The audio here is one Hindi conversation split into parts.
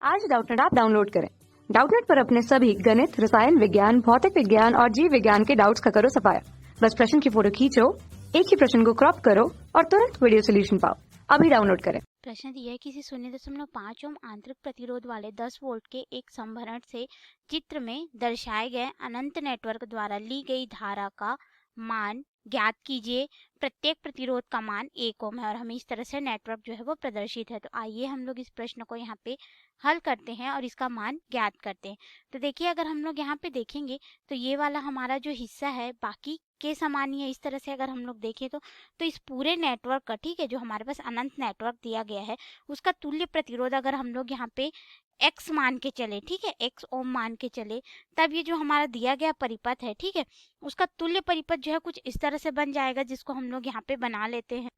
आज डाउटनेट ऐप डाउनलोड करें। डाउटनेट पर अपने सभी गणित, रसायन विज्ञान, भौतिक विज्ञान और जीव विज्ञान के डाउट्स का करो सफाया। बस प्रश्न की फोटो खींचो, एक ही प्रश्न को क्रॉप करो और तुरंत वीडियो सोल्यूशन पाओ। अभी डाउनलोड करें। प्रश्न दिया है किसी 0.5 ओम आंतरिक प्रतिरोध वाले 10 वोल्ट के एक संभरण से चित्र में दर्शाए गए अनंत नेटवर्क द्वारा ली गई धारा का मान ज्ञात कीजिए। प्रत्येक प्रतिरोध का मान 1 ओम है और हमें इस तरह से नेटवर्क जो है वो प्रदर्शित है। तो आइए हम लोग इस प्रश्न को यहाँ पे हल करते हैं और इसका मान ज्ञात करते हैं। तो देखिए, अगर हम लोग यहाँ पे देखेंगे तो ये वाला हमारा जो हिस्सा है बाकी के समान ही है। इस तरह से अगर हम लोग देखें तो इस पूरे नेटवर्क का, ठीक है, जो हमारे पास अनंत नेटवर्क दिया गया है उसका तुल्य प्रतिरोध अगर हम लोग यहाँ पे x मान के चले, ठीक है, x ओम मान के चले, तब ये जो हमारा दिया गया परिपथ है, ठीक है, उसका तुल्य परिपथ जो है कुछ इस तरह से बन जाएगा, जिसको हम लोग यहाँ पे बना लेते हैं।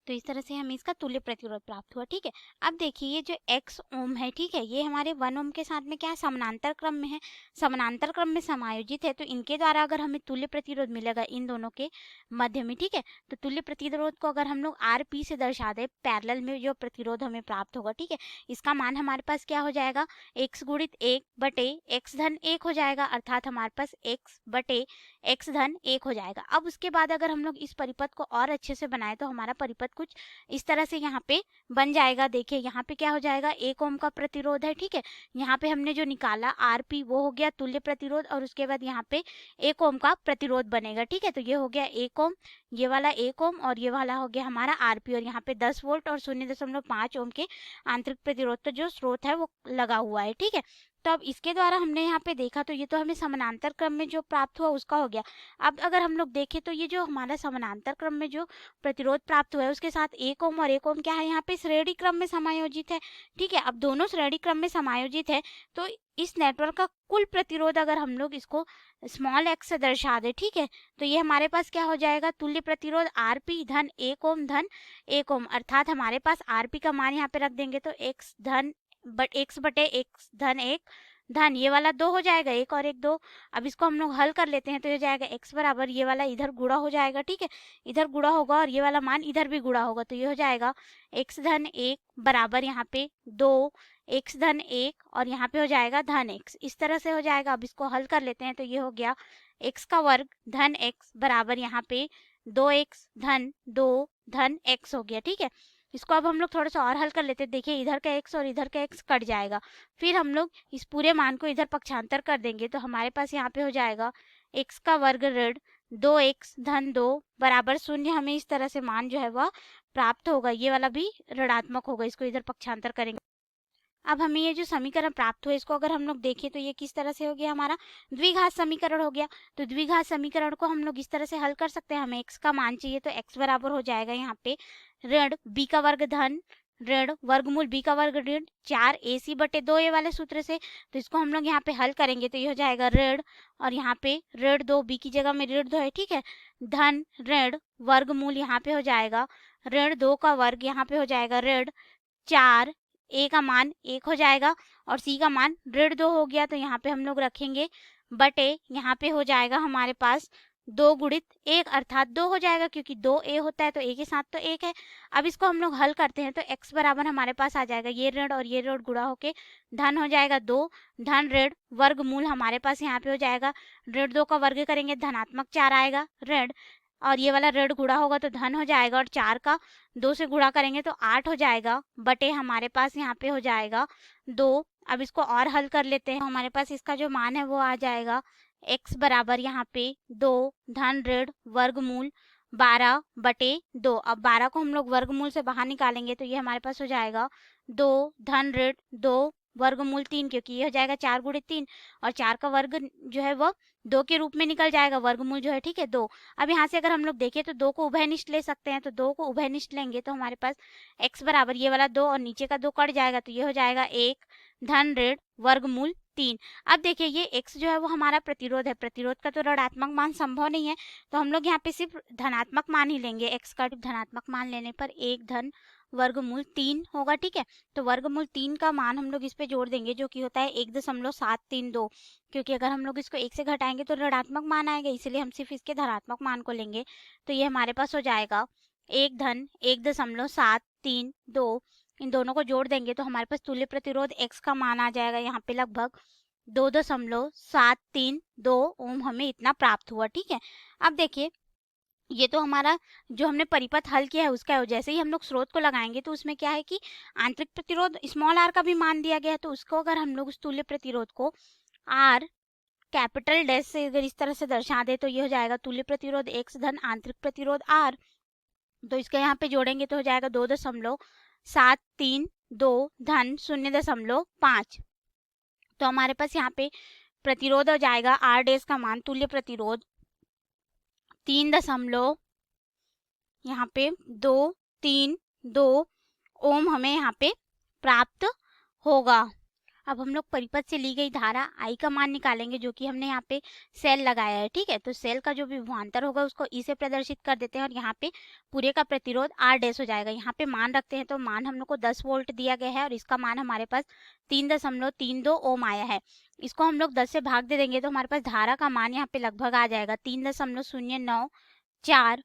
तो इस तरह से हमें इसका तुल्य प्रतिरोध प्राप्त हुआ। ठीक है, अब देखिए ये जो x ओम है, ठीक है, ये हमारे 1 ओम के साथ में क्या है, समानांतर क्रम में है, समानांतर क्रम में समायोजित है। तो इनके द्वारा अगर हमें तुल्य प्रतिरोध मिलेगा इन दोनों के मध्य में, ठीक है, तो तुल्य प्रतिरोध को अगर हम लोग RP से दर्शा दे, पैरेलल में जो प्रतिरोध हमें प्राप्त होगा, ठीक है, इसका मान हमारे पास क्या हो जाएगा, x गुणित 1 बटे x धन 1 हो जाएगा, अर्थात हमारे पास x बटे x धन 1 हो जाएगा। अब उसके बाद अगर हम लोग इस परिपथ को और अच्छे से बनाए तो हमारा परिपथ कुछ इस तरह से यहाँ पे बन जाएगा। देखिए यहाँ पे क्या हो जाएगा, 1 ओम का प्रतिरोध है, ठीक है, यहाँ पे हमने जो निकाला RP वो हो गया तुल्य प्रतिरोध और उसके बाद यहाँ पे 1 ओम का प्रतिरोध बनेगा। ठीक है, तो ये हो गया 1 ओम, ये वाला 1 ओम और ये वाला हो गया हमारा RP और यहाँ पे 10 वोल्ट और 0.5 ओम के आंतरिक प्रतिरोध का जो स्रोत है वो लगा हुआ है। ठीक है, तो अब इसके द्वारा हमने यहाँ पे देखा तो ये तो हमें समानांतर क्रम में जो प्राप्त हुआ उसका हो गया। अब अगर हम लोग देखें तो ये जो हमारा समानांतर क्रम में जो प्रतिरोध प्राप्त हुआ है उसके साथ 1 ओम और 1 ओम क्या है, यहाँ पे श्रेणी क्रम में समायोजित है। ठीक है, अब दोनों श्रेणी क्रम में समायोजित है तो इस नेटवर्क का कुल प्रतिरोध अगर हम लोग इसको स्मॉल x से दर्शा दे, ठीक है, तो ये हमारे पास क्या हो जाएगा, तुल्य प्रतिरोध RP धन 1 ओम धन 1 ओम, अर्थात हमारे पास RP का मान यहाँ पे रख देंगे तो x बटे x धन 1 धन ये वाला 2 हो जाएगा, 1 और 1 2। अब इसको हम लोग हल कर लेते हैं तो ये जाएगा x बराबर, ये वाला इधर गुणा हो जाएगा, ठीक है, इधर गुणा होगा और ये वाला मान इधर भी गुणा होगा, तो ये हो जाएगा x धन 1 बराबर यहाँ पे 2 x धन 1 और यहाँ पे हो जाएगा धन x, इस तरह से हो जाएगा। अब इसको हल कर लेते हैं तो ये हो गया x का वर्ग धन x बराबर यहाँ पे 2x धन 2 धन x हो गया। ठीक है, इसको अब हम लोग थोड़ा सा और हल कर लेते हैं। देखिए इधर का x और इधर का x कट जाएगा, फिर हम लोग इस पूरे मान को इधर पक्षांतर कर देंगे तो हमारे पास यहाँ पे हो जाएगा x का वर्ग ऋण 2x धन 2 बराबर 0। हमें इस तरह से मान जो है वह प्राप्त होगा, ये वाला भी ऋणात्मक होगा, इसको इधर पक्षांतर करेंगे। अब हमें ये जो समीकरण प्राप्त हुआ इसको अगर हम लोग देखें तो ये किस तरह से हो गया, हमारा द्विघात समीकरण हो गया। तो द्विघात समीकरण को हम लोग इस तरह से हल कर सकते हैं। हमें x का मान चाहिए तो x बराबर हो जाएगा यहाँ पे ऋण b का वर्ग धन ऋण वर्गमूल b का वर्ग ऋण 4 AC बटे 2, ये वाले सूत्र से। तो इसको हम लोग यहाँ पे हल करेंगे तो ये हो जाएगा ऋण और यहाँ पे ऋण 2, b की जगह में ऋण 2 है, ठीक है, धन ऋण वर्गमूल यहाँ पे हो जाएगा ऋण 2 का वर्ग, यहाँ पे हो जाएगा ऋण 4, a का मान 1 हो जाएगा और c का मान ऋण 2 हो गया। तो यहाँ पे हम लोग रखेंगे बटे, यहाँ पे हो जाएगा हमारे पास 2 गुणित 1 अर्थात 2 हो जाएगा, क्योंकि 2a होता है तो a के साथ तो 1 है। अब इसको हम लोग हल करते हैं तो x बराबर हमारे पास आ जाएगा ये ऋण और ये ऋण गुणा होके धन हो जाएगा 2 धन ऋण वर्गमूल हमारे पास यहाँ पे हो जाएगा ऋण 2 का वर्ग करेंगे धनात्मक 4 आएगा ऋण और ये वाला ऋण गुणा होगा तो धन हो जाएगा और 4 का 2 से गुणा करेंगे तो 8 हो जाएगा बटे हमारे पास यहाँ पे हो जाएगा 2। अब इसको और हल कर लेते हैं, हमारे पास इसका जो मान है वो आ जाएगा x बराबर यहाँ पे 2 धन ऋण वर्गमूल 12 बटे 2। अब 12 को हम लोग वर्गमूल से बाहर निकालेंगे तो ये हमारे पास हो जाएगा 2 धन ऋण 2 वर्गमूल 3, क्योंकि ये हो जाएगा 4 गुणित 3 और 4 का वर्ग जो है वो 2 के रूप में निकल जाएगा, वर्गमूल जो है, ठीक है, 2। अब यहाँ से अगर हम लोग देखें तो 2 को उभयनिष्ठ ले सकते हैं, तो 2 को उभयनिष्ठ लेंगे तो हमारे पास x बराबर ये वाला 2 और नीचे का 2 कट जाएगा तो ये हो जाएगा 1 धन ऋण वर्गमूल 3। अब देखिए ये x जो है वो हमारा प्रतिरोध है, प्रतिरोध का तो ऋणात्मक मान संभव नहीं है तो हम लोग यहाँ पे सिर्फ धनात्मक मान ही लेंगे। x का धनात्मक मान लेने पर 1 धन वर्गमूल 3 होगा, ठीक है, तो वर्गमूल 3 का मान हम लोग इस पे जोड़ देंगे जो कि होता है 1.732, क्योंकि अगर हम लोग इसको 1 से घटाएंगे तो ऋणात्मक मान आएगा, इसीलिए हम सिर्फ इसके धनात्मक मान को लेंगे। तो ये हमारे पास हो जाएगा 1 धन 1.732 इन दोनों को जोड़ देंगे तो हमारे पास तुल्य प्रतिरोध X का मान आ जाएगा यहाँ पे लगभग 2.732 ओम हमें इतना प्राप्त हुआ। ठीक है, अब देखिए ये तो हमारा जो हमने परिपथ हल किया है उसका है। जैसे ही हम लोग स्रोत को लगाएंगे तो उसमें क्या है कि आंतरिक प्रतिरोध स्मॉल r का भी मान दिया गया है, तो उसको अगर हम लोग उस तुल्य प्रतिरोध को r कैपिटल डैश से अगर इस तरह से दर्शा दे तो ये हो जाएगा तुल्य प्रतिरोध X धन आंतरिक प्रतिरोध R। तो इसका यहाँ पे जोड़ेंगे तो हो जाएगा 2.732 धन 0.5। तो हमारे पास यहाँ पे प्रतिरोध हो जाएगा R डैश का मान तुल्य प्रतिरोध 3 यहाँ पे 232 ओम हमें यहाँ पे प्राप्त होगा। अब हम लोग परिपथ से ली गई धारा I का मान निकालेंगे जो कि हमने यहाँ पे सेल लगाया है। ठीक है, तो सेल का जो विभवांतर होगा उसको E से प्रदर्शित कर देते हैं और यहाँ पे पूरे का प्रतिरोध R डैश हो जाएगा। यहाँ पे मान रखते हैं तो मान हम लोग को 10 वोल्ट दिया गया है और इसका मान हमारे पास 3.32 ओम आया है। इसको हम लोग 10 से भाग दे देंगे तो हमारे पास धारा का मान यहाँ पे लगभग आ जाएगा 3.094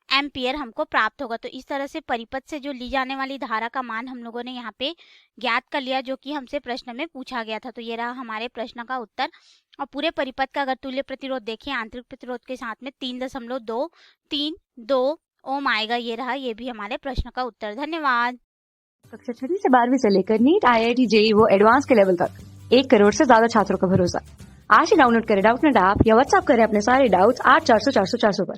एम्पियर हमको प्राप्त होगा। तो इस तरह से परिपथ से जो ली जाने वाली धारा का मान हम लोगों ने यहाँ पे ज्ञात कर लिया जो कि हमसे प्रश्न में पूछा गया था। तो ये रहा हमारे प्रश्न का उत्तर। और पूरे परिपथ का अगर तुल्य प्रतिरोध देखें आंतरिक प्रतिरोध के साथ में 3.232 ओम आएगा। ये रहा, ये भी हमारे प्रश्न का उत्तर। धन्यवाद। कक्षा 6 से 12वीं से लेकर नीट, IIT, JEE वो एडवांस के लेवल तक 1 करोड़ से ज्यादा छात्रों का भरोसा। आज ही डाउनलोड करें डाउटनेट ऐप या व्हाट्सएप करें अपने सारे डाउट्स 8400 400 400 पर।